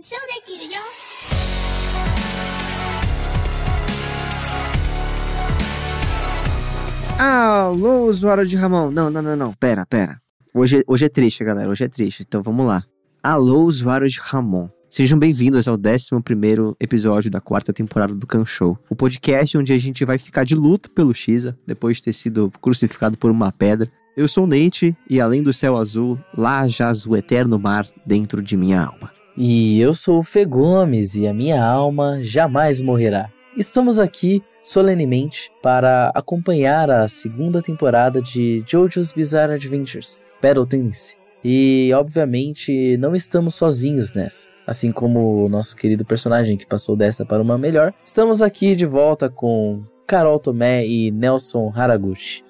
証できるよ。Alô, usuário de Ramon. Não. Pera. Hoje é triste, galera. Hoje é triste. Então vamos lá. Alô, usuário de Ramon. Sejam bem-vindos ao 11º episódio da 4ª temporada do Kan Show. O podcast onde a gente vai ficar de luto pelo Shiza, depois de ter sido crucificado por uma pedra. Eu sou o Nate, e além do céu azul, lá jaz o eterno mar dentro de minha alma. E eu sou o Fê Gomes, e a minha alma jamais morrerá. Estamos aqui solenemente para acompanhar a 2ª temporada de JoJo's Bizarre Adventures, Battle Tendency. E, obviamente, não estamos sozinhos nessa. Assim como o nosso querido personagem que passou dessa para uma melhor, estamos aqui de volta com Carol Tomé e Nelson Haraguchi.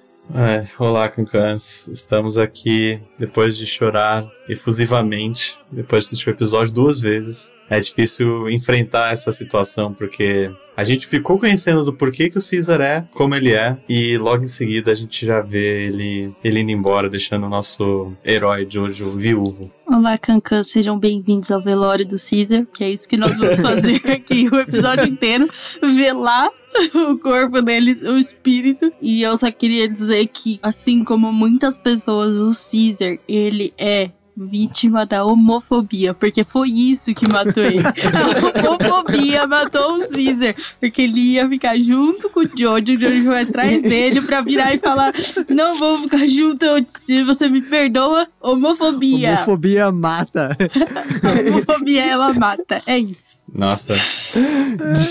Olá, Kankans. Estamos aqui depois de chorar efusivamente, depois de assistir o episódio 2 vezes. É difícil enfrentar essa situação, porque a gente ficou conhecendo do porquê que o Caesar é como ele é, e logo em seguida a gente já vê ele indo embora, deixando o nosso herói Jojo viúvo. Olá, Cancan, sejam bem-vindos ao velório do Caesar, que é isso que nós vamos fazer aqui o episódio inteiro, velar o corpo deles, o espírito. E eu só queria dizer que, assim como muitas pessoas, o Caesar, ele é vítima da homofobia, porque foi isso que matou ele. A homofobia matou o Caesar, porque ele ia ficar junto com o Jojo foi atrás dele pra virar e falar: não vou ficar junto, você me perdoa. Homofobia. Homofobia mata. Homofobia, ela mata, é isso. Nossa.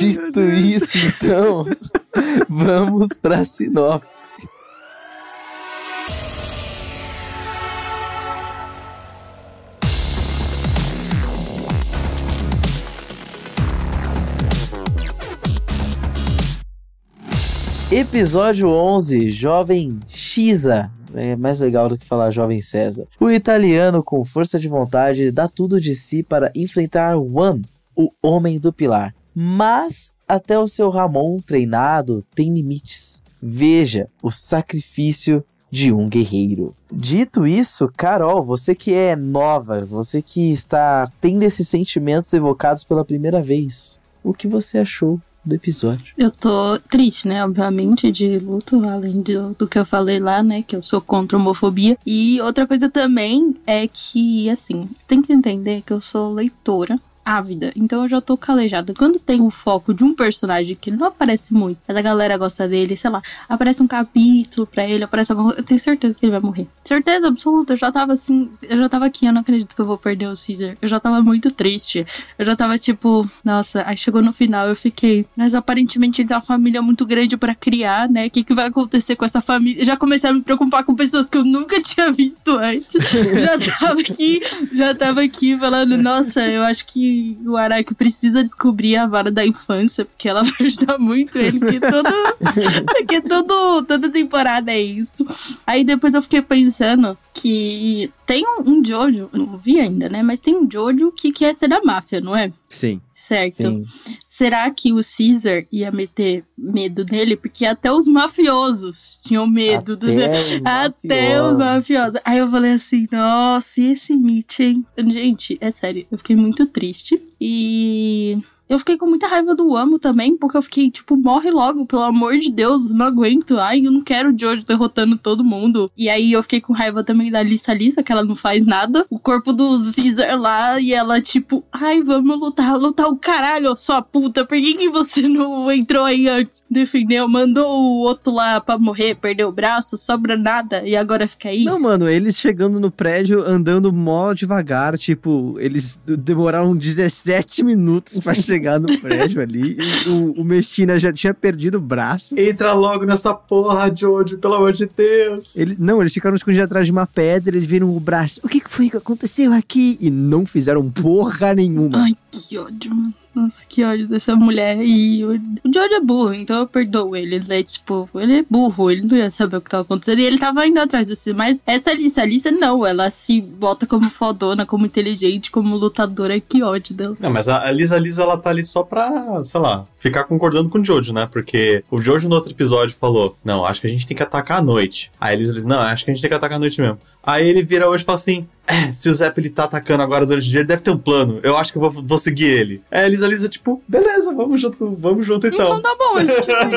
Dito isso, então, vamos pra sinopse. Episódio 11, Jovem Shiza. É mais legal do que falar Jovem César. O italiano, com força de vontade, dá tudo de si para enfrentar One, o Homem do Pilar. Mas até o seu Ramon treinado tem limites. Veja o sacrifício de um guerreiro. Dito isso, Carol, você que é nova, você que está tendo esses sentimentos evocados pela primeira vez, o que você achou do episódio? Eu tô triste, né, obviamente, de luto, além do que eu falei lá, né, que eu sou contra a homofobia. E outra coisa também é que, assim, tem que entender que eu sou leitora ávida, então eu já tô calejada. Quando tem o foco de um personagem que não aparece muito, mas a galera gosta dele, sei lá, aparece um capítulo pra ele, aparece alguma coisa, eu tenho certeza que ele vai morrer. Certeza absoluta, eu já tava assim, eu já tava aqui, eu não acredito que eu vou perder o Caesar. Eu já tava muito triste, eu já tava tipo, nossa, aí chegou no final, eu fiquei, mas aparentemente ele tem uma família muito grande pra criar, né, o que vai acontecer com essa família? Já comecei a me preocupar com pessoas que eu nunca tinha visto antes. Já tava aqui falando, nossa, eu acho que o Araki precisa descobrir a vara da infância, porque ela vai ajudar muito ele, porque toda temporada é isso. Aí depois eu fiquei pensando que tem um Jojo, eu não vi ainda, né, mas tem um Jojo que quer ser da máfia, não é? Sim. Certo. Sim. Será que o Caesar ia meter medo nele? Porque até os mafiosos tinham medo. Até os mafiosos. Aí eu falei assim, nossa, e esse Mitch, hein? Gente, é sério, eu fiquei muito triste. E eu fiquei com muita raiva do Amo também, porque eu fiquei, tipo, morre logo, pelo amor de Deus, não aguento. Ai, eu não quero o Jojo derrotando todo mundo. E aí eu fiquei com raiva também da Lisa, que ela não faz nada. O corpo do Caesar lá, e ela, tipo, ai, vamos lutar o caralho, sua puta. Por que você não entrou aí antes? Defendeu, mandou o outro lá pra morrer, perdeu o braço, sobra nada, e agora fica aí. Não, mano, eles chegando no prédio, andando mó devagar, tipo, eles demoraram 17 minutos pra chegar no prédio ali, o Messina já tinha perdido o braço. Entra logo nessa porra, Jojo, pelo amor de Deus. Eles ficaram escondidos atrás de uma pedra, eles viram o braço. O que foi que aconteceu aqui? E não fizeram porra nenhuma. Ai, que ódio, mano. Nossa, que ódio dessa mulher. E o Jojo é burro, então eu perdoo ele. Ele é tipo, ele é burro, ele não ia saber o que tava acontecendo. E ele tava indo atrás desse. Mas essa Alice não, ela se bota como fodona, como inteligente, como lutadora. Que ódio dela. Não, mas a Lisa, ela tá ali só pra, sei lá, ficar concordando com o Jojo, né? Porque o Jojo no outro episódio falou: não, acho que a gente tem que atacar à noite. Aí a Lisa diz: não, acho que a gente tem que atacar à noite mesmo. Aí ele vira hoje e fala assim: se o Zeppeli tá atacando agora durante o dia, ele deve ter um plano. Eu acho que eu vou seguir ele. Aí a Lisa, tipo, beleza, vamos junto então. Então tá bom, a gente vai.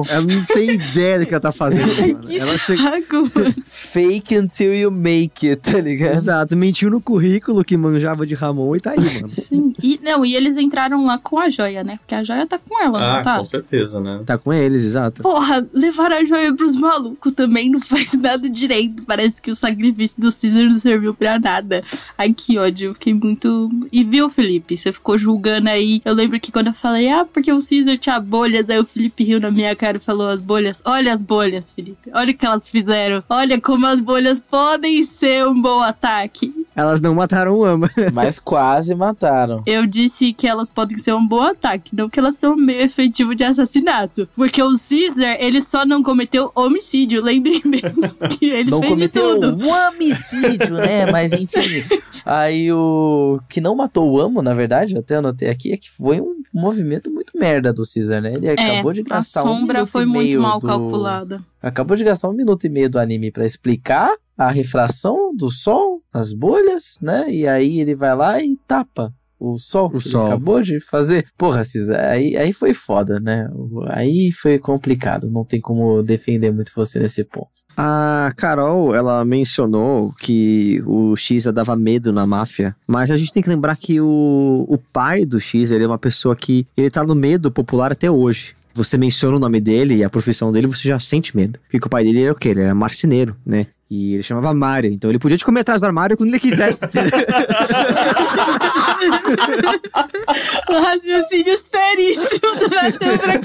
Ela não tem ideia do que ela tá fazendo. Mano. Que Ela saco, mano. Fake until you make it, tá ligado? Exato, mentiu no currículo que manjava de Ramon e tá aí, mano. Sim. E eles entraram lá com a joia, né? Porque a joia tá com ela, não tá? Com certeza, né? Tá com eles, exato. Porra, levar a joia pros malucos também não faz nada direito. Parece que o sacrifício do Caesar não serviu pra nada. Ai, que ódio. Eu fiquei muito... E viu, Felipe? Você ficou julgando aí. Eu lembro que quando eu falei, porque o Caesar tinha bolhas, aí o Felipe riu na minha cara e falou, as bolhas. Olha as bolhas, Felipe. Olha o que elas fizeram. Olha como as bolhas podem ser um bom ataque. Elas não mataram o Ama. Mas quase mataram. Eu disse que elas podem ser um bom ataque, não que elas são um meio efetivo de assassinato. Porque o Caesar, ele só não cometeu homicídio, lembrem bem que ele não fez cometeu de tudo. um homicídio, né? Mas enfim. Aí o que não matou o Amo, na verdade, até anotei aqui, é que foi um movimento muito merda do Caesar, né? Ele acabou de gastar a sombra 1 minuto foi e muito meio mal calculada. Acabou de gastar 1 minuto e meio do anime pra explicar a refração do sol, as bolhas, né? E aí ele vai lá e tapa o sol que ele acabou de fazer. Porra, Caesar, aí foi foda, né? Aí foi complicado, não tem como defender muito você nesse ponto. A Carol, ela mencionou que o Xisa dava medo na máfia, mas a gente tem que lembrar que o pai do Xisa, ele é uma pessoa que ele tá no medo popular até hoje. Você menciona o nome dele e a profissão dele, você já sente medo. Porque o pai dele era o quê? Ele era marceneiro, né? E ele chamava Mário, então ele podia te comer atrás do armário quando ele quisesse. O raciocínio seríssimo do Natan pra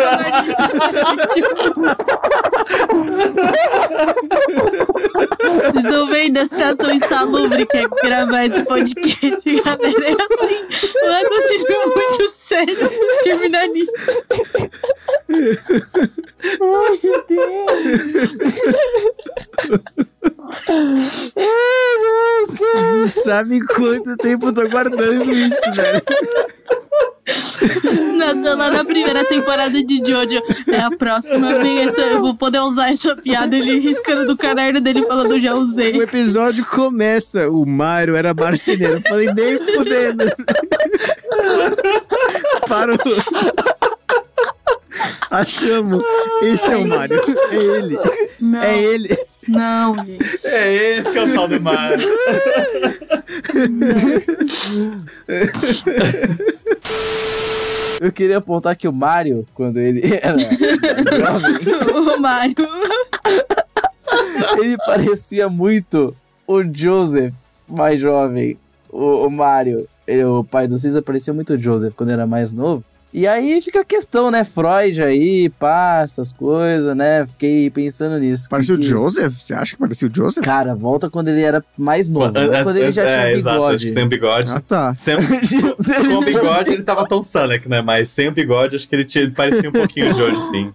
Vocês estão vendo a situação insalubre que é gravar esse podcast, galera? É assim, o raciocínio é muito sério terminar nisso. Ai, meu Deus. Vocês não sabem quanto tempo eu tô guardando isso, velho. Tô lá na primeira temporada de Jojo. É a próxima vez eu vou poder usar essa piada. Ele riscando do caderno dele falando, já usei. O episódio começa, o Mário era marceneiro. Eu falei, nem fudendo. Parou. Achamos. Esse é o Mário. É ele. Não. É ele. Não, gente. É esse que é o tal do Mário. Eu queria apontar que o Mário, quando ele era jovem, O Mário. ele parecia muito o Joseph mais jovem. O Mário, o pai do Caesar, parecia muito o Joseph quando era mais novo. E aí fica a questão, né? Freud aí, pá, essas coisas, né? Fiquei pensando nisso. Parecia o Joseph? Você acha que parecia o Joseph? Cara, volta quando ele era mais novo. Quando ele já tinha bigode. Exato, acho que sem o bigode. Ah, tá. Com o bigode ele tava tão Sonic, né? Mas sem o bigode, acho que ele parecia um pouquinho de hoje, sim.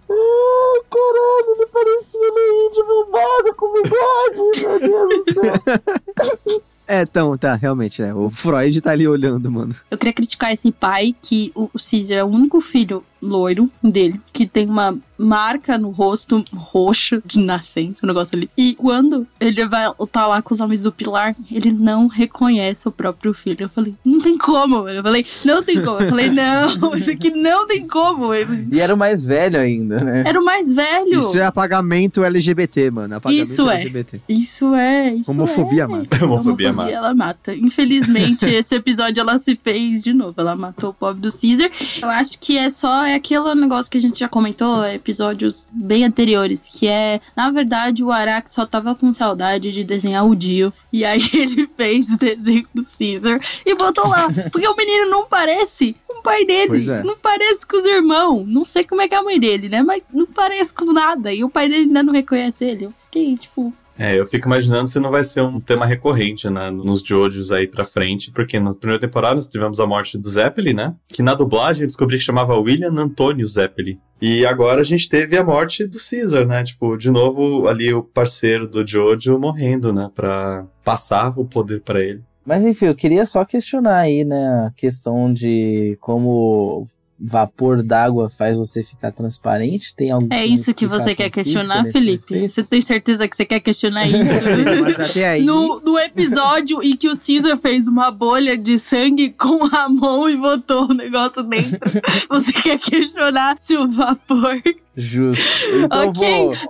Caralho, ele parecia Luigi bombado com bigode, meu Deus do céu. Então, tá, realmente, né? O Freud tá ali olhando, mano. Eu queria criticar esse pai, que o Caesar é o único filho loiro dele, que tem uma marca no rosto roxa de nascença, um negócio ali. E quando ele vai tá lá com os homens do Pilar, ele não reconhece o próprio filho. Eu falei, não tem como. Eu falei, não tem como. Eu falei, não, isso aqui não tem como. E era o mais velho ainda, né? Era o mais velho. Isso é apagamento LGBT, mano. Apagamento isso LGBT. Isso é. Homofobia mata. Homofobia mata. Ela mata. Infelizmente, esse episódio ela se fez de novo. Ela matou o pobre do Caesar. Eu acho que é aquele negócio que a gente já comentou, episódios bem anteriores, que é, na verdade, o Araki só tava com saudade de desenhar o Dio. E aí ele fez o desenho do Caesar e botou lá. Porque o menino não parece com o pai dele. Pois é. Não parece com os irmãos. Não sei como é que é a mãe dele, né? Mas não parece com nada. E o pai dele ainda não reconhece ele. Eu fiquei, tipo... Eu fico imaginando se não vai ser um tema recorrente, né, nos Jojos aí pra frente, porque na primeira temporada nós tivemos a morte do Zeppeli, né, que na dublagem eu descobri que chamava William Antônio Zeppeli. E agora a gente teve a morte do Caesar, né, tipo, de novo ali o parceiro do Jojo morrendo, né, pra passar o poder pra ele. Mas enfim, eu queria só questionar aí, né, a questão de como vapor d'água faz você ficar transparente? Tem algum É isso que você quer questionar, Felipe? Você tem certeza que você quer questionar isso? Mas até aí... No episódio em que o Caesar fez uma bolha de sangue com a mão e botou o negócio dentro, você quer questionar se o vapor... Justo. Então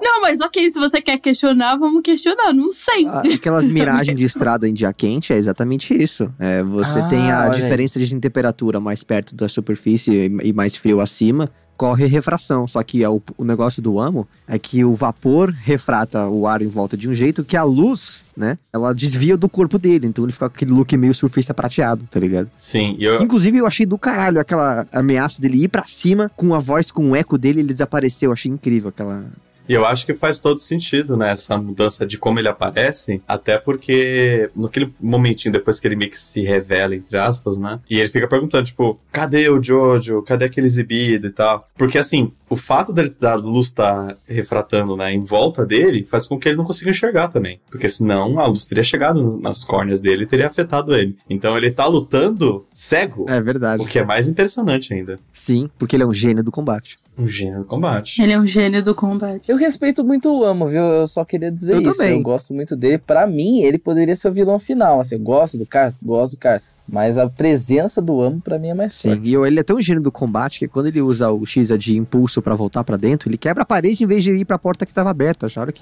Não, mas ok, se você quer questionar, vamos questionar, não sei. Aquelas miragens de estrada em dia quente é exatamente isso. Você tem a diferença de temperatura mais perto da superfície e mais frio acima, corre refração. Só que o negócio do Amo é que o vapor refrata o ar em volta de um jeito que a luz, né, ela desvia do corpo dele. Então ele fica com aquele look meio surfista prateado, tá ligado? Sim. Inclusive eu achei do caralho aquela ameaça dele ir pra cima com a voz, com o eco dele, ele desapareceu. Eu achei incrível aquela... E eu acho que faz todo sentido, né, essa mudança de como ele aparece, até porque naquele momentinho depois que ele meio que se revela, entre aspas, né, e ele fica perguntando, tipo, cadê o Jojo? Cadê aquele exibido e tal? Porque, assim, o fato da luz estar refratando, né, em volta dele, faz com que ele não consiga enxergar também, porque senão a luz teria chegado nas córneas dele e teria afetado ele. Então ele tá lutando cego. É verdade. O que é mais impressionante ainda. Sim, porque ele é um gênio do combate. Um gênio do combate. Ele é um gênio do combate. Eu respeito muito o Amo, viu? Eu só queria dizer isso. Também. Eu gosto muito dele. Pra mim, ele poderia ser o vilão final. Assim, eu gosto do cara. Mas a presença do Amo, pra mim, é mais Sim, forte. e ele é tão gênio do combate que quando ele usa o X de impulso pra voltar pra dentro, ele quebra a parede em vez de ir pra porta que tava aberta, acharam que...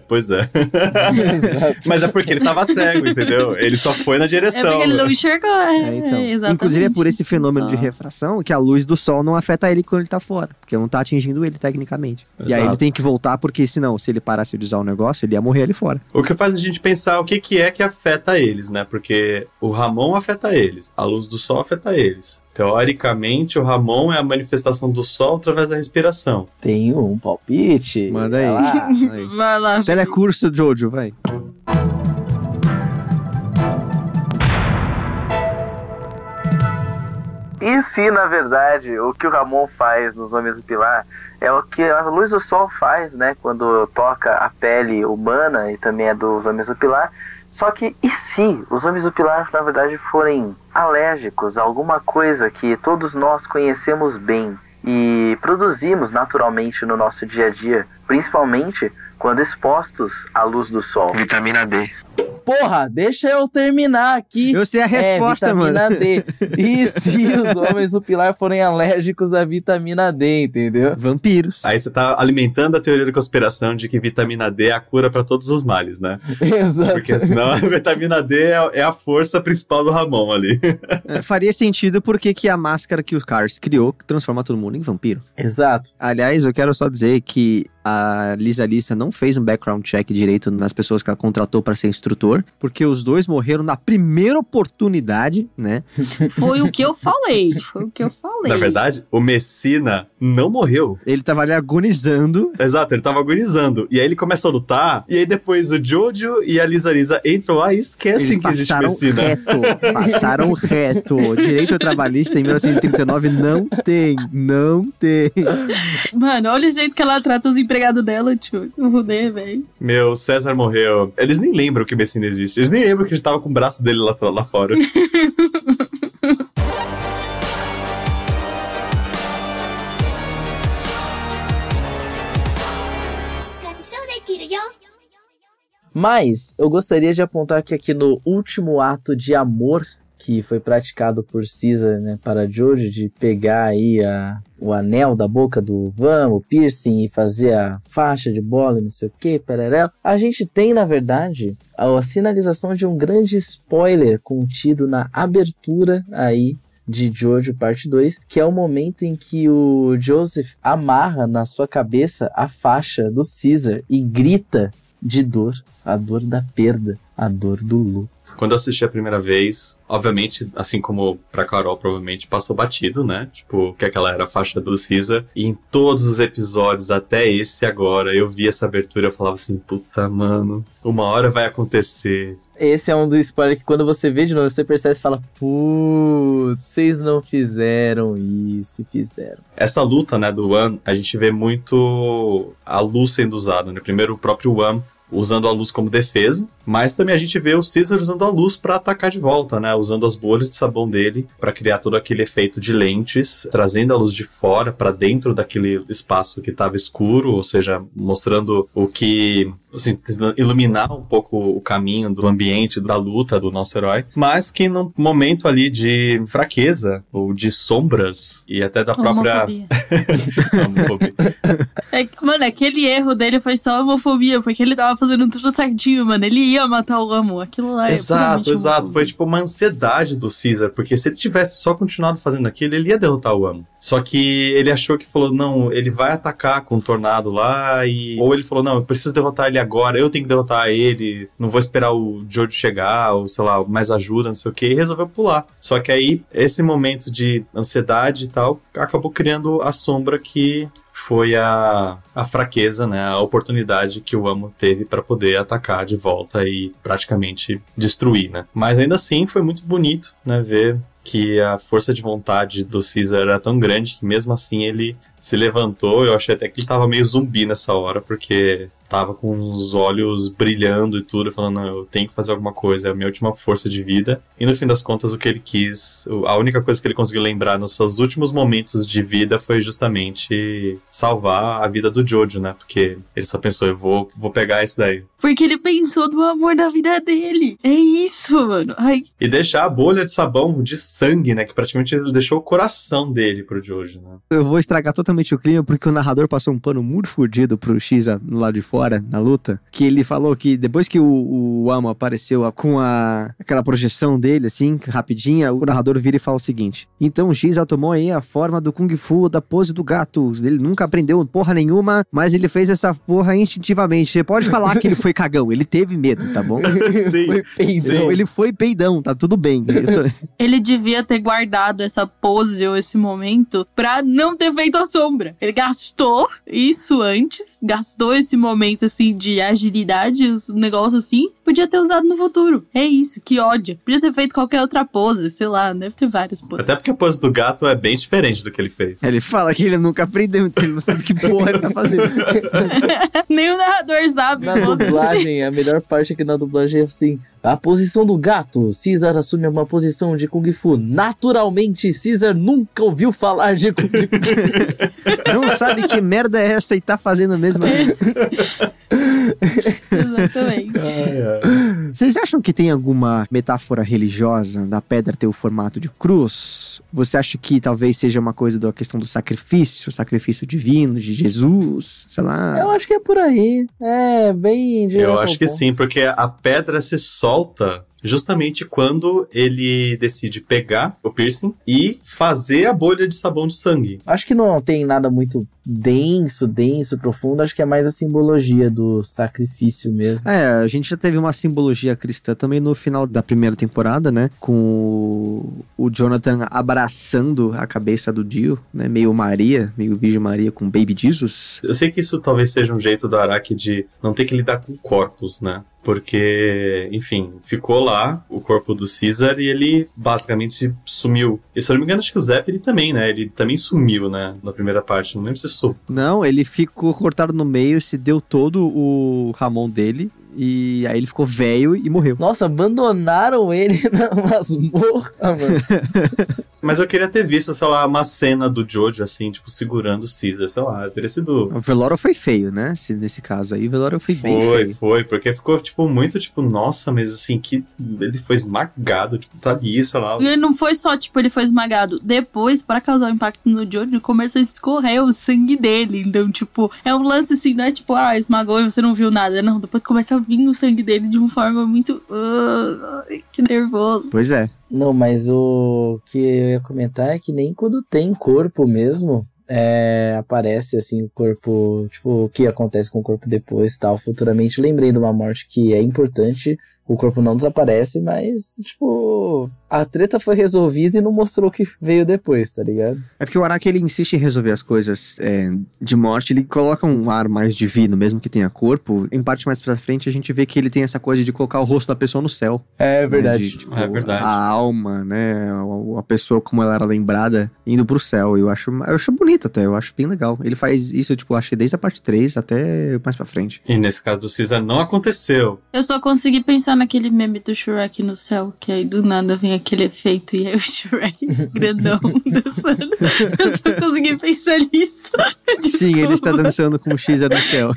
Pois é. Mas é porque ele tava cego, entendeu? Ele só foi na direção. É porque ele não enxergou, Então. exatamente. Inclusive é por esse fenômeno de Exato. refração que a luz do sol não afeta ele quando ele tá fora, porque não tá atingindo ele tecnicamente. E aí Exato. ele tem que voltar, porque senão, se ele parasse de usar o negócio, ele ia morrer ali fora. O que faz a gente pensar o que é que afeta eles, né? Porque o Ramon afeta eles, a luz do sol afeta eles. Teoricamente, o Ramon é a manifestação do sol através da respiração. Tenho um palpite. Manda aí. Vai lá. Aí. Vai lá. Telecurso, Jojo, vai. E se, na verdade, o que o Ramon faz nos Homens do Pilar é o que a luz do sol faz, né? Quando toca a pele humana e também é dos Homens do Pilar. Só que, e se os Homens do Pilar, na verdade, forem alérgicos a alguma coisa que todos nós conhecemos bem e produzimos naturalmente no nosso dia a dia, principalmente quando expostos à luz do sol? Vitamina D. Porra, deixa eu terminar aqui. Eu sei a resposta, vitamina mano. D. E se os Homens do Pilar forem alérgicos à vitamina D, entendeu? Vampiros. Aí você tá alimentando a teoria da conspiração de que vitamina D é a cura pra todos os males, né? Exato. Porque senão a vitamina D é a força principal do Ramon ali. Faria sentido porque que a máscara que o Cars criou transforma todo mundo em vampiro. Exato. Aliás, eu quero só dizer que a Lisa Lisa não fez um background check direito nas pessoas que ela contratou pra ser instrutor, porque os dois morreram na primeira oportunidade, né? Foi o que eu falei. Na verdade, o Messina não morreu. Ele tava ali agonizando. Exato, ele tava agonizando. E aí ele começa a lutar, e aí depois o Jojo e a Lisa Lisa entram lá e esquecem Eles que existe passaram Messina. reto. Passaram reto. Direito trabalhista em 1939 não tem. Mano, olha o jeito que ela trata os empregados dela, tio. Eu rodei, velho. Meu, César morreu. Eles nem lembram que Messina existe. Eles nem lembram que a gente tava com o braço dele lá fora. Mas eu gostaria de apontar que aqui no último ato de amor que foi praticado por Caesar, né, para Jojo, de pegar aí o anel da boca do Van, o piercing, e fazer a faixa de bola e não sei o que, pererel, a gente tem, na verdade, a sinalização de um grande spoiler contido na abertura aí de Jojo parte 2, que é o momento em que o Joseph amarra na sua cabeça a faixa do Caesar e grita de dor, a dor da perda, a dor do luto. Quando eu assisti a primeira vez, obviamente, assim como pra Carol, provavelmente passou batido, né? Tipo, que aquela era a faixa do Caesar. E em todos os episódios, até esse agora, eu vi essa abertura e eu falava assim, puta, mano, uma hora vai acontecer. Esse é um dos spoilers que quando você vê de novo, você percebe e fala, putz, vocês não fizeram isso, fizeram. Essa luta, né, do One, a gente vê muito a luz sendo usada, né? Primeiro o próprio One usando a luz como defesa, mas também a gente vê o Caesar usando a luz para atacar de volta, né? Usando as bolhas de sabão dele para criar todo aquele efeito de lentes, trazendo a luz de fora para dentro daquele espaço que estava escuro, ou seja, mostrando o que, assim, iluminar um pouco o caminho do ambiente, da luta do nosso herói, mas que num momento ali de fraqueza ou de sombras e até da própria homofobia. Mano, aquele erro dele foi só homofobia, porque ele tava fazendo tudo certinho, mano. Ele ia matar o Amo. Aquilo lá Exato. Foi tipo uma ansiedade do Caesar, porque se ele tivesse só continuado fazendo aquilo, ele ia derrotar o Amo. Só que ele achou que falou, não, ele vai atacar com o tornado lá, ou ele falou, não, eu preciso derrotar ele agora, eu tenho que derrotar ele, não vou esperar o Jojo chegar, ou sei lá, mais ajuda, não sei o que, e resolveu pular. Só que aí, esse momento de ansiedade e tal, acabou criando a sombra que foi a fraqueza, né, a oportunidade que o Amo teve para poder atacar de volta e praticamente destruir, né. Mas ainda assim foi muito bonito, né, ver que a força de vontade do Caesar era tão grande que mesmo assim ele se levantou. Eu achei até que ele tava meio zumbi nessa hora, porque tava com os olhos brilhando e tudo, falando, não, eu tenho que fazer alguma coisa, é a minha última força de vida. E no fim das contas, o que ele quis, a única coisa que ele conseguiu lembrar nos seus últimos momentos de vida foi justamente salvar a vida do Jojo, né? Porque ele só pensou, eu vou pegar esse daí. Porque ele pensou no amor da vida dele. É isso, mano. Ai. E deixar a bolha de sabão de sangue, né? Que praticamente ele deixou o coração dele pro Jojo, né? Eu vou estragar totalmente o clima, porque o narrador passou um pano muito fudido pro Shiza no lado de fora, na luta, que ele falou que depois que o Amo apareceu com aquela projeção dele, assim, rapidinha, o narrador vira e fala o seguinte: então o Shiza tomou aí a forma do Kung Fu da pose do gato, ele nunca aprendeu porra nenhuma, mas ele fez essa porra instintivamente. Você pode falar que ele foi cagão, ele teve medo, tá bom? Sim, foi peidão. Sim. Ele foi peidão, tá tudo bem. Ele devia ter guardado essa pose ou esse momento pra não ter feito a sombra. Ele gastou isso antes, gastou esse momento assim de agilidade, os negócios assim, podia ter usado no futuro. É isso, que ódio. Podia ter feito qualquer outra pose, sei lá, deve ter várias poses. Até porque a pose do gato é bem diferente do que ele fez. Ele fala que ele nunca aprendeu, ele não sabe que porra ele tá fazendo. Nem o narrador sabe. Na dublagem, a melhor parte é que na dublagem é assim: a posição do gato, Caesar assume uma posição de Kung Fu. Naturalmente, Caesar nunca ouviu falar de Kung Fu. Não sabe que merda é essa e tá fazendo mesmo assim. Exatamente. Vocês acham que tem alguma metáfora religiosa da pedra ter o formato de cruz? Você acha que talvez seja uma coisa da questão do sacrifício divino de Jesus, sei lá? Eu acho que é por aí. É, bem... Eu acho que sim, porque a pedra se solta justamente quando ele decide pegar o piercing e fazer a bolha de sabão de sangue. Acho que não tem nada muito denso, profundo. Acho que é mais a simbologia do sacrifício mesmo. É, a gente já teve uma simbologia cristã também no final da primeira temporada, né? Com o Jonathan abraçando a cabeça do Dio, né? Meio Maria, meio Virgem Maria com Baby Jesus. Eu sei que isso talvez seja um jeito da Araki de não ter que lidar com corpos, né? Porque, enfim, ficou lá o corpo do Caesar e ele basicamente sumiu. E se eu não me engano, acho que o Zeppelin também, né? Ele também sumiu, né? Na primeira parte, não lembro se sou. Não, ele ficou cortado no meio, se deu todo o Ramon dele. E aí ele ficou velho e morreu. Nossa, abandonaram ele na masmorra, mano. Mas eu queria ter visto, sei lá, uma cena do Jojo, assim, tipo, segurando o Caesar, sei lá, teria sido... O Veloro foi feio, né? Nesse caso aí, o Veloro foi bem feio. Foi, porque ficou, tipo, muito, tipo, nossa, mas assim, que ele foi esmagado, tipo, tá ali, sei lá. E ele não foi só, tipo, ele foi esmagado. Depois, pra causar um impacto no Jojo, começa a escorrer o sangue dele. Então, tipo, é um lance assim, não é tipo, esmagou e você não viu nada. Não, depois começa a vir o sangue dele de uma forma muito... que nervoso. Pois é. Não, mas o que eu ia comentar é que nem quando tem corpo mesmo, aparece assim o corpo, tipo, o que acontece com o corpo depois, tal, futuramente. Lembrei de uma morte que é importante, o corpo não desaparece, mas, tipo, A treta foi resolvida e não mostrou o que veio depois, tá ligado? É porque o Araki, ele insiste em resolver as coisas de morte, ele coloca um ar mais divino, mesmo que tenha corpo. Em parte mais pra frente, a gente vê que ele tem essa coisa de colocar o rosto da pessoa no céu. É verdade. Né? Tipo, É verdade. A alma, né? A pessoa como ela era lembrada, indo pro céu. Eu acho bonito até, eu acho bem legal. Ele faz isso, tipo, acho que desde a parte 3 até mais pra frente. E nesse caso do Caesar não aconteceu. Eu só consegui pensar naquele meme do Shrek no céu, que aí do nada vem aquele efeito e aí o Shrek grandão dançando. Eu só consegui pensar nisso. Sim, ele está dançando com o Caesar no céu.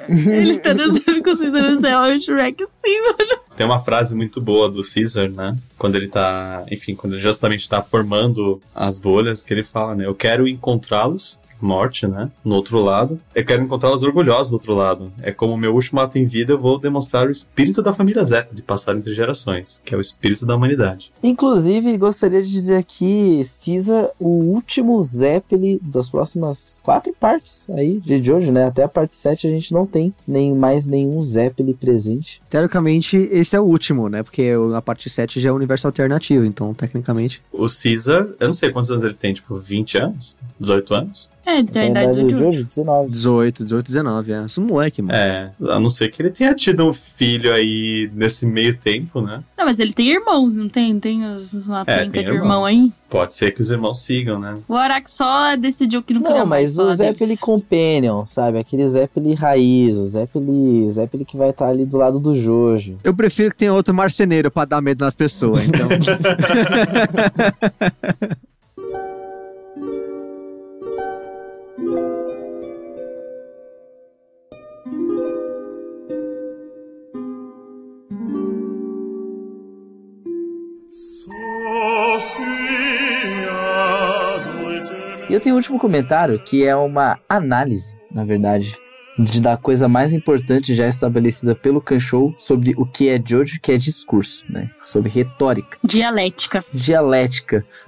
Ele está dançando com o Caesar no céu, e o Shrek assim, mano. Tem uma frase muito boa do Caesar, né? Quando ele tá, enfim, quando ele justamente tá formando as bolhas, que ele fala, né? Eu quero encontrá-los, morte, né? No outro lado. Eu quero encontrá-los orgulhosos do outro lado. É como meu último ato em vida, eu vou demonstrar o espírito da família Zeppelin, de passar entre gerações, que é o espírito da humanidade. Inclusive, gostaria de dizer aqui, Caesar, o último Zeppelin das próximas 4 partes aí de Jojo, né? Até a parte 7 a gente não tem nem mais nenhum Zeppelin presente. Teoricamente, esse é o último, né? Porque a parte 7 já é o universo alternativo, então, tecnicamente... O Caesar, eu não sei quantos anos ele tem, tipo, 20 anos? 18 anos? É, tem a idade do Jojo. 19. 18, 19, é. Isso é um moleque, mano. É, a não ser que ele tenha tido um filho aí nesse meio tempo, né? Não, mas ele tem irmãos, não tem? Tem uma penca tem de irmão irmãos. aí. Pode ser que os irmãos sigam, né? O Araki só decidiu que não queria Não, mais mas falar o Zeppelin deles. Companion, sabe? Aquele Zeppelin raiz, o Zeppelin que vai estar ali do lado do Jojo. Eu prefiro que tenha outro marceneiro pra dar medo nas pessoas, então... E eu tenho um último comentário, que é uma análise, na verdade, da coisa mais importante já estabelecida pelo Kanshou sobre o que é Jojo, que é discurso, né? Sobre retórica. Dialética.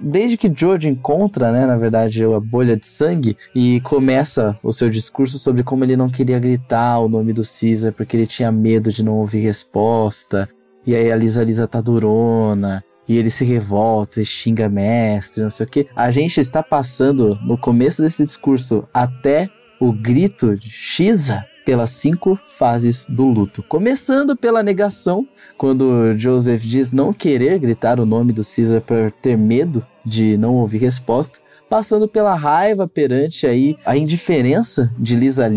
Desde que Jojo encontra, né, na verdade, a bolha de sangue e começa o seu discurso sobre como ele não queria gritar o nome do Caesar porque ele tinha medo de não ouvir resposta. E aí a Lisa tá durona. E ele se revolta, xinga mestre, não sei o quê. A gente está passando, no começo desse discurso, até o grito de Shiza pelas 5 fases do luto. Começando pela negação, quando Joseph diz não querer gritar o nome do Caesar por ter medo de não ouvir resposta. Passando pela raiva perante aí a indiferença de Lisa,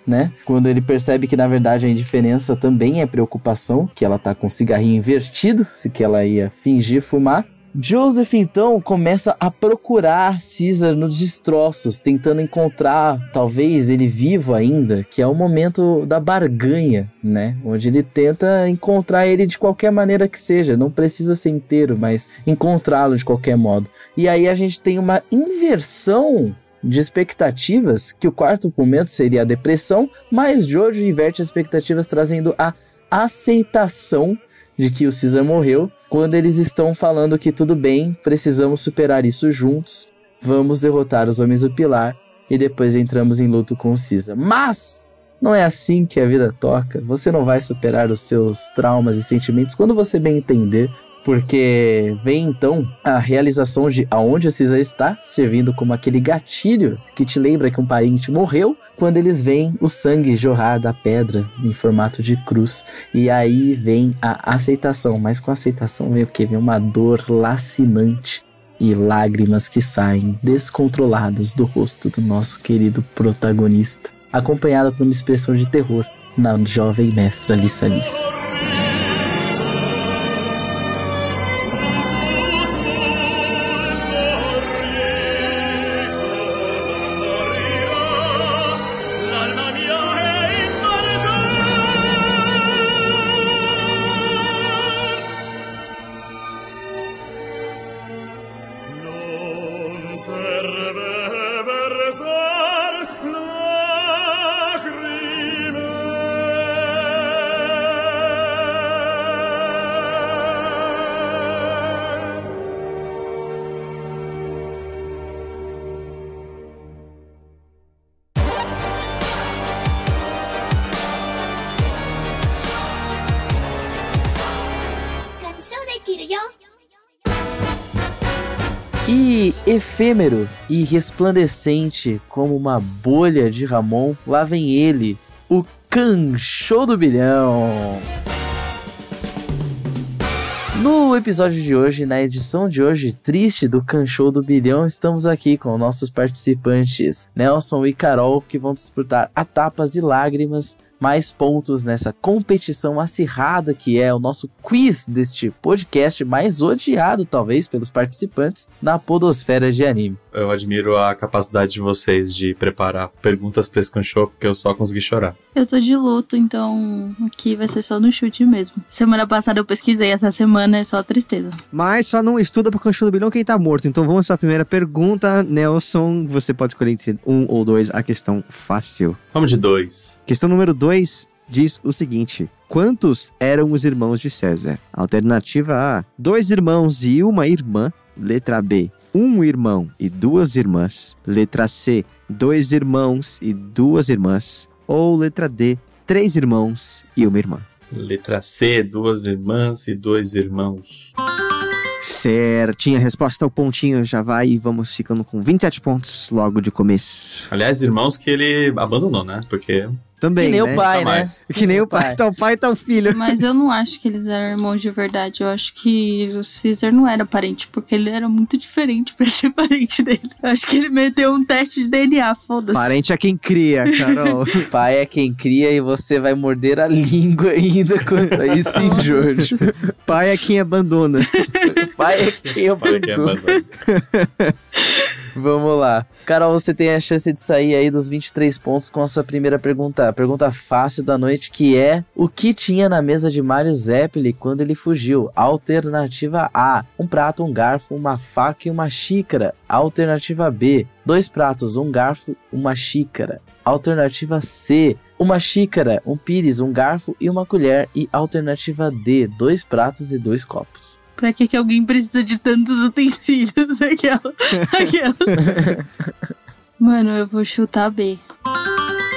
né? Quando ele percebe que, na verdade, a indiferença também é preocupação, que ela tá com o cigarrinho invertido, se que ela ia fingir fumar. Joseph, então, começa a procurar Caesar nos destroços, tentando encontrar, talvez, ele vivo ainda, que é o momento da barganha, né? Onde ele tenta encontrar ele de qualquer maneira que seja, não precisa ser inteiro, mas encontrá-lo de qualquer modo. E aí a gente tem uma inversão de expectativas, que o quarto momento seria a depressão, mas Jojo inverte as expectativas trazendo a aceitação de que o Caesar morreu, quando eles estão falando que tudo bem, precisamos superar isso juntos, vamos derrotar os Homens do Pilar e depois entramos em luto com o Caesar. Mas não é assim que a vida toca, você não vai superar os seus traumas e sentimentos quando você bem entender, porque vem então a realização de aonde o Caesar está, servindo como aquele gatilho que te lembra que um parente morreu, quando eles veem o sangue jorrar da pedra em formato de cruz. E aí vem a aceitação, mas com a aceitação vem o quê? Vem uma dor lacinante e lágrimas que saem descontroladas do rosto do nosso querido protagonista, acompanhada por uma expressão de terror na jovem mestra Lisa. E efêmero e resplandecente como uma bolha de Ramon, lá vem ele, o Kanshou do Bilhão. No episódio de hoje, na edição de hoje triste do Kanshou do Bilhão, estamos aqui com nossos participantes Nelson e Carol, que vão disputar a tapas e lágrimas, mais pontos nessa competição acirrada que é o nosso quiz deste podcast mais odiado, talvez, pelos participantes na podosfera de anime. Eu admiro a capacidade de vocês de preparar perguntas pra esse Kanshou, porque eu só consegui chorar. Eu tô de luto, então aqui vai ser só no chute mesmo. Semana passada eu pesquisei, essa semana é só tristeza. Mas só não estuda pro Kanshou do Bilhão quem tá morto. Então vamos pra primeira pergunta. Nelson, você pode escolher entre 1 ou 2 a questão fácil. Vamos de 2. Questão número 2 diz o seguinte: quantos eram os irmãos de César? Alternativa A, 2 irmãos e 1 irmã. Letra B, 1 irmão e 2 irmãs. Letra C, 2 irmãos e 2 irmãs. Ou letra D, 3 irmãos e 1 irmã. Letra C, 2 irmãs e 2 irmãos. Certinha, resposta ao pontinho já vai e vamos ficando com 27 pontos logo de começo. Aliás, irmãos que ele abandonou, né? Porque... Também, Que nem né? o pai, Nunca né? mais. Que nem o pai, tá o pai, tá o filho. Mas eu não acho que eles eram irmãos de verdade. Eu acho que o Caesar não era parente, porque ele era muito diferente pra ser parente dele. Eu acho que ele meteu um teste de DNA, foda-se. Parente é quem cria, Carol. Pai é quem cria e você vai morder a língua ainda quanto a isso em Jojo. Pai é quem abandona. Pai é quem Pai que abandonou. abandonou. Vamos lá. Carol, você tem a chance de sair aí dos 23 pontos com a sua primeira pergunta. A pergunta fácil da noite, que é: o que tinha na mesa de Mario Zeppeli quando ele fugiu? Alternativa A, um prato, um garfo, uma faca e uma xícara. Alternativa B, 2 pratos, um garfo, uma xícara. Alternativa C, uma xícara, um pires, um garfo e uma colher. E alternativa D, 2 pratos e 2 copos. Pra que alguém precisa de tantos utensílios? Aquela. Mano, eu vou chutar B.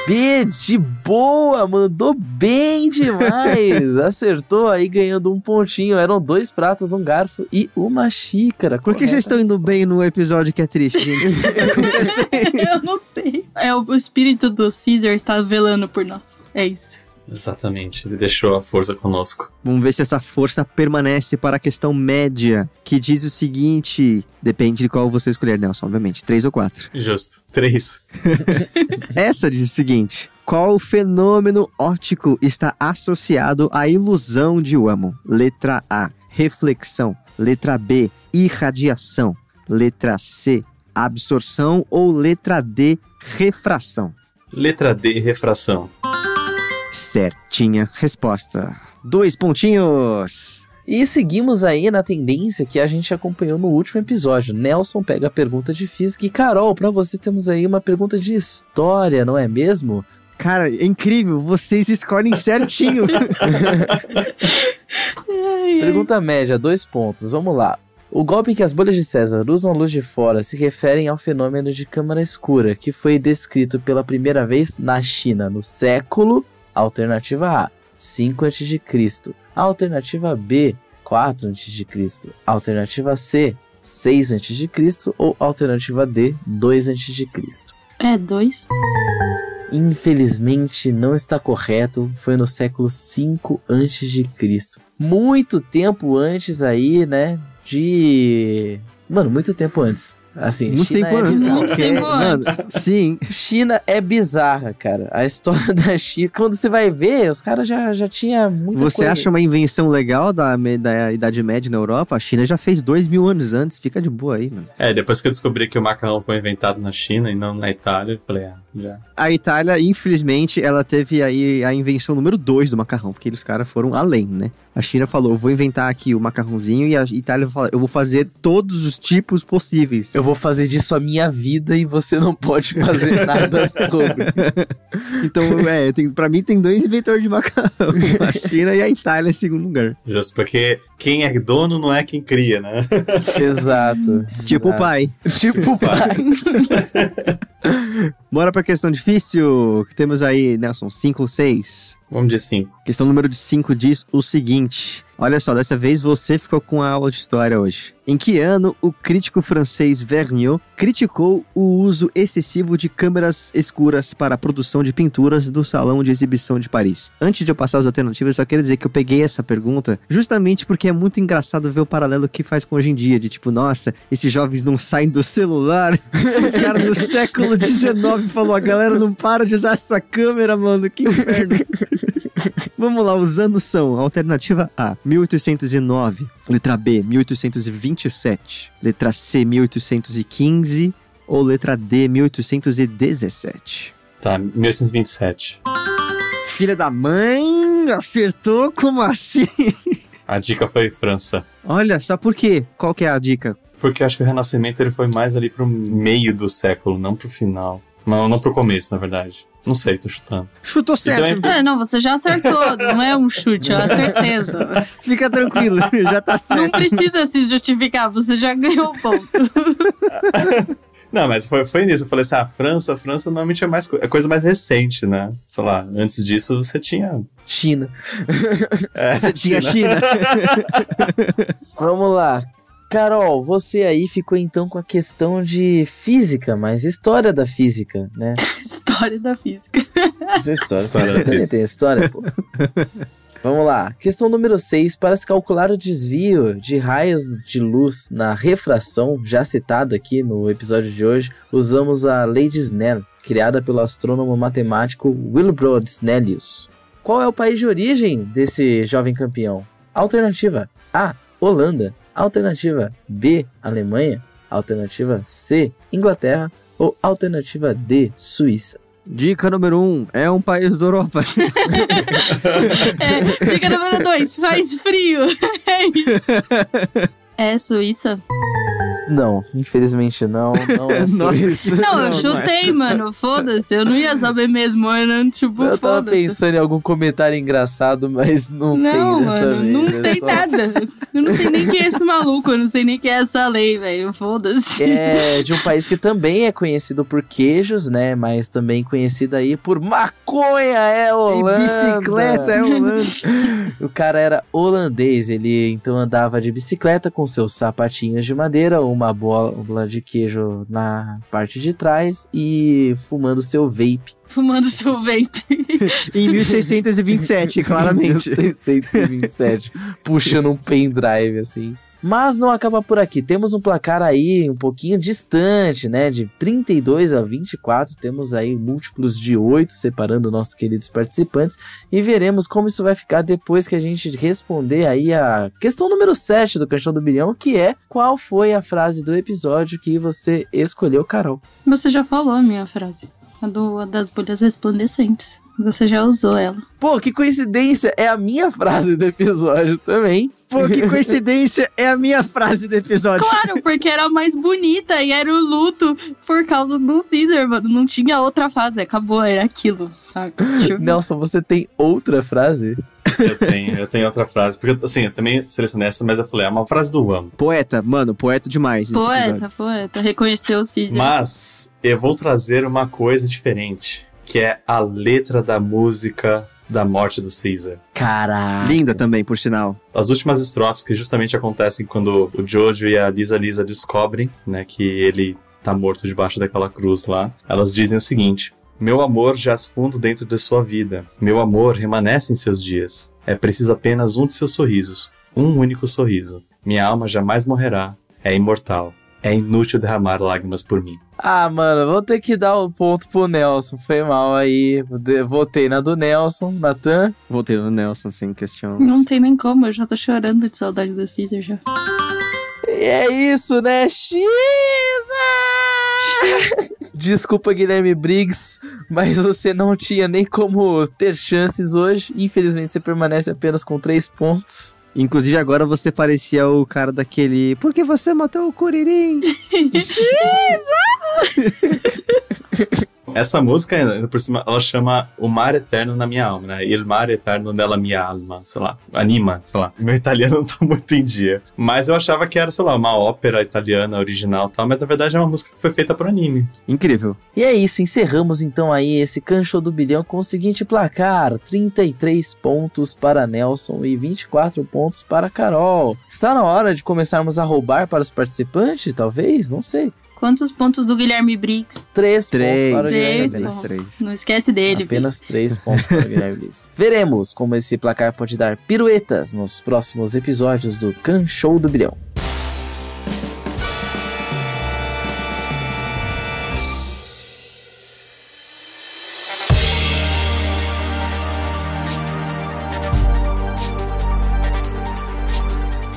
B de boa, mandou bem demais. Acertou aí ganhando um pontinho. Eram 2 pratos, um garfo e uma xícara. Por que vocês estão indo bem no episódio que é triste, gente? O que tá acontecendo? Eu não sei. É o espírito do Caesar está velando por nós. É isso. Exatamente, ele deixou a força conosco. Vamos ver se essa força permanece para a questão média, que diz o seguinte: depende de qual você escolher, Nelson, obviamente, 3 ou 4. Justo. 3. Essa diz o seguinte: qual fenômeno óptico está associado à ilusão de Wamo? Letra A, reflexão. Letra B, irradiação. Letra C, absorção. Ou letra D, refração? Letra D, refração. Certinha resposta. 2 pontinhos. E seguimos aí na tendência que a gente acompanhou no último episódio. Nelson pega a pergunta de física e Carol, pra você temos aí uma pergunta de história, não é mesmo? Cara, é incrível, vocês escolhem certinho. Pergunta média, 2 pontos, vamos lá. O golpe em que as bolhas de César usam a luz de fora se referem ao fenômeno de câmara escura, que foi descrito pela primeira vez na China no século... Alternativa A, 5 a.C. Alternativa B, 4 a.C. Alternativa C, 6 a.C. Ou alternativa D, 2 a.C. É 2. Infelizmente não está correto, foi no século 5 a.C. Muito tempo antes aí, né, muito tempo antes. Assim, Muito China tempo é antes. bizarra. Muito tempo Mano, sim. China é bizarra, cara. A história da China, quando você vai ver, os caras já tinha muita Você coisa. acha uma invenção legal da Idade Média na Europa? A China já fez 2000 anos antes. Fica de boa aí, mano. Depois que eu descobri que o macarrão foi inventado na China e não na Itália, eu falei, já. A Itália, infelizmente, ela teve aí a invenção número 2 do macarrão, porque os caras foram além, né? A China falou, eu vou inventar aqui o macarrãozinho, e a Itália falou, eu vou fazer todos os tipos possíveis. Eu vou fazer disso a minha vida e você não pode fazer nada sobre. Então, pra mim tem 2 inventores de macarrão. A China e a Itália em segundo lugar. Justo, porque quem é dono não é quem cria, né? Exato. Tipo o pai. Tipo o pai. Bora pra questão difícil. Temos aí, Nelson, 5 ou 6? Vamos de 5. Questão número 5 diz o seguinte. Olha só, dessa vez você ficou com a aula de história hoje. Em que ano o crítico francês Vergniaud criticou o uso excessivo de câmeras escuras para a produção de pinturas do Salão de Exibição de Paris? Antes de eu passar as alternativas, eu só quero dizer que eu peguei essa pergunta justamente porque é muito engraçado ver o paralelo que faz com hoje em dia, de tipo, nossa, esses jovens não saem do celular. O cara no século XIX falou, a galera não para de usar essa câmera, mano, que inferno. Vamos lá, os anos são: alternativa A, 1809, letra B, 1827, letra C, 1815 ou letra D, 1817. Tá, 1827. Filha da mãe, acertou? Como assim? A dica foi França. Olha, só por quê? Qual que é a dica? Porque eu acho que o Renascimento ele foi mais ali pro meio do século, não pro final. Não pro começo, na verdade. Não sei, tô chutando. Chutou certo. Então, Não, você já acertou. Não é um chute, é uma certeza. Fica tranquilo, já tá certo. Não precisa se justificar, você já ganhou o ponto. Não, mas foi nisso. Eu falei assim, a França normalmente é coisa mais recente, né? Sei lá, antes disso você tinha... China. Você tinha China. Vamos lá. Carol, você aí ficou então com a questão de física, mas história da física, né? História da física. História da física. Tem história, pô. Vamos lá. Questão número 6. Para se calcular o desvio de raios de luz na refração, já citada aqui no episódio de hoje, usamos a lei de Snell, criada pelo astrônomo matemático Wilbrod Snellius. Qual é o país de origem desse jovem campeão? Alternativa A, Holanda. Alternativa B, Alemanha. Alternativa C, Inglaterra. Ou alternativa D, Suíça. Dica número 1, é um país da Europa. Dica número 2, faz frio. É Suíça? Não, infelizmente não é Suíça. Não, eu chutei, mano, foda-se, eu não ia saber mesmo, tipo, eu tava foda-se. pensando em algum comentário engraçado, mas não tem dessa mano, vez. não tem nada. Eu não sei nem quem é esse maluco, eu não sei nem quem é essa lei, velho, foda-se. É de um país que também é conhecido por queijos, né, mas também conhecido aí por maconha, é Holanda. E bicicleta, é Holanda. O cara era holandês, ele então andava de bicicleta com seus sapatinhos de madeira, uma bola de queijo na parte de trás e fumando seu vape. Em 1627, claramente. 1627, puxando um pendrive, assim. Mas não acaba por aqui, temos um placar aí um pouquinho distante, né, de 32 a 24, temos aí múltiplos de 8 separando nossos queridos participantes e veremos como isso vai ficar depois que a gente responder aí a questão número 7 do Caixão do Bilhão, que é: qual foi a frase do episódio que você escolheu, Carol? Você já falou a minha frase, a das bolhas resplandecentes. Você já usou ela. Pô, que coincidência, é a minha frase do episódio também. Pô, que coincidência, é a minha frase do episódio. Claro, porque era a mais bonita e era o luto por causa do Caesar, mano. Não tinha outra frase, acabou, era aquilo, saca? Nelson, você tem outra frase? Eu tenho outra frase, porque assim, eu também selecionei essa, mas eu falei, é uma frase do One. Poeta, mano, poeta demais. Poeta, reconheceu o Caesar. Mas eu vou trazer uma coisa diferente, que é a letra da música da morte do Caesar. Caraca. Linda também, por sinal. As últimas estrofes que justamente acontecem quando o Jojo e a Lisa descobrem, né, que ele tá morto debaixo daquela cruz lá. Elas dizem o seguinte: meu amor jaz fundo dentro de sua vida. Meu amor remanesce em seus dias. É preciso apenas um de seus sorrisos. Um único sorriso. Minha alma jamais morrerá. É imortal. É inútil derramar lágrimas por mim. Ah, mano, vou ter que dar um ponto pro Nelson. Foi mal aí. Votei na do Nelson. Natan? Votei no Nelson, sem questão. Não tem nem como, eu já tô chorando de saudade do Caesar já. E é isso, né? Xisa! Desculpa, Guilherme Briggs, mas você não tinha nem como ter chances hoje. Infelizmente, você permanece apenas com 3 pontos. Inclusive, agora você parecia o cara daquele... Por que você matou o Curirim? Essa música, ainda por cima, ela chama O Mar Eterno na Minha Alma, né? Il Mare Eterno nella Mia Alma, sei lá, anima, sei lá. Meu italiano não tá muito em dia. Mas eu achava que era, sei lá, uma ópera italiana original e tal, mas na verdade é uma música que foi feita pro anime. Incrível. E é isso, encerramos então aí esse Kanshou do Bilhão com o seguinte placar: 33 pontos para Nelson e 24 pontos para Carol. Está na hora de começarmos a roubar para os participantes, talvez? Não sei. Quantos pontos do Guilherme Briggs? 3 pontos para o Guilherme 3 Briggs. pontos. Não esquece dele. Apenas 3 pontos para o Guilherme Briggs. Veremos como esse placar pode dar piruetas nos próximos episódios do Kanshou do Bilhão.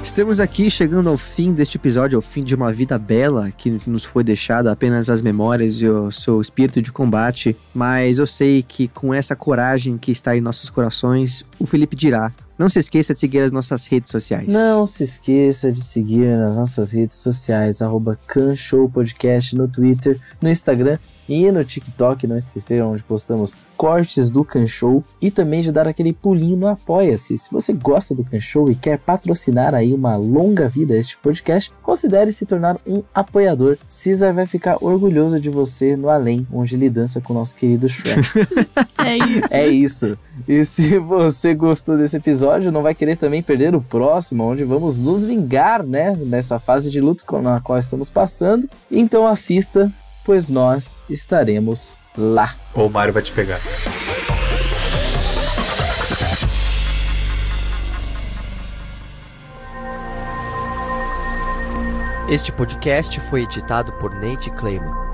Estamos aqui chegando ao fim deste episódio, ao fim de uma vida bela que nos foi deixada apenas as memórias e o seu espírito de combate, mas eu sei que com essa coragem que está em nossos corações, o Felipe dirá: não se esqueça de seguir as nossas redes sociais. Não se esqueça de seguir nas nossas redes sociais, @Kanshou Podcast no Twitter, no Instagram e no TikTok. Não esqueceram, onde postamos cortes do Kanshou, e também de dar aquele pulinho no Apoia-se. Se você gosta do Kanshou e quer patrocinar aí uma longa vida a este podcast, considere se tornar um apoiador. Cesar vai ficar orgulhoso de você no além, onde ele dança com o nosso querido Shrek. É isso. É isso. E se você gostou desse episódio, não vai querer também perder o próximo, onde vamos nos vingar, né, nessa fase de luto na qual estamos passando. Então assista, pois nós estaremos lá. Ou o Mario vai te pegar. Este podcast foi editado por Nate Clayman.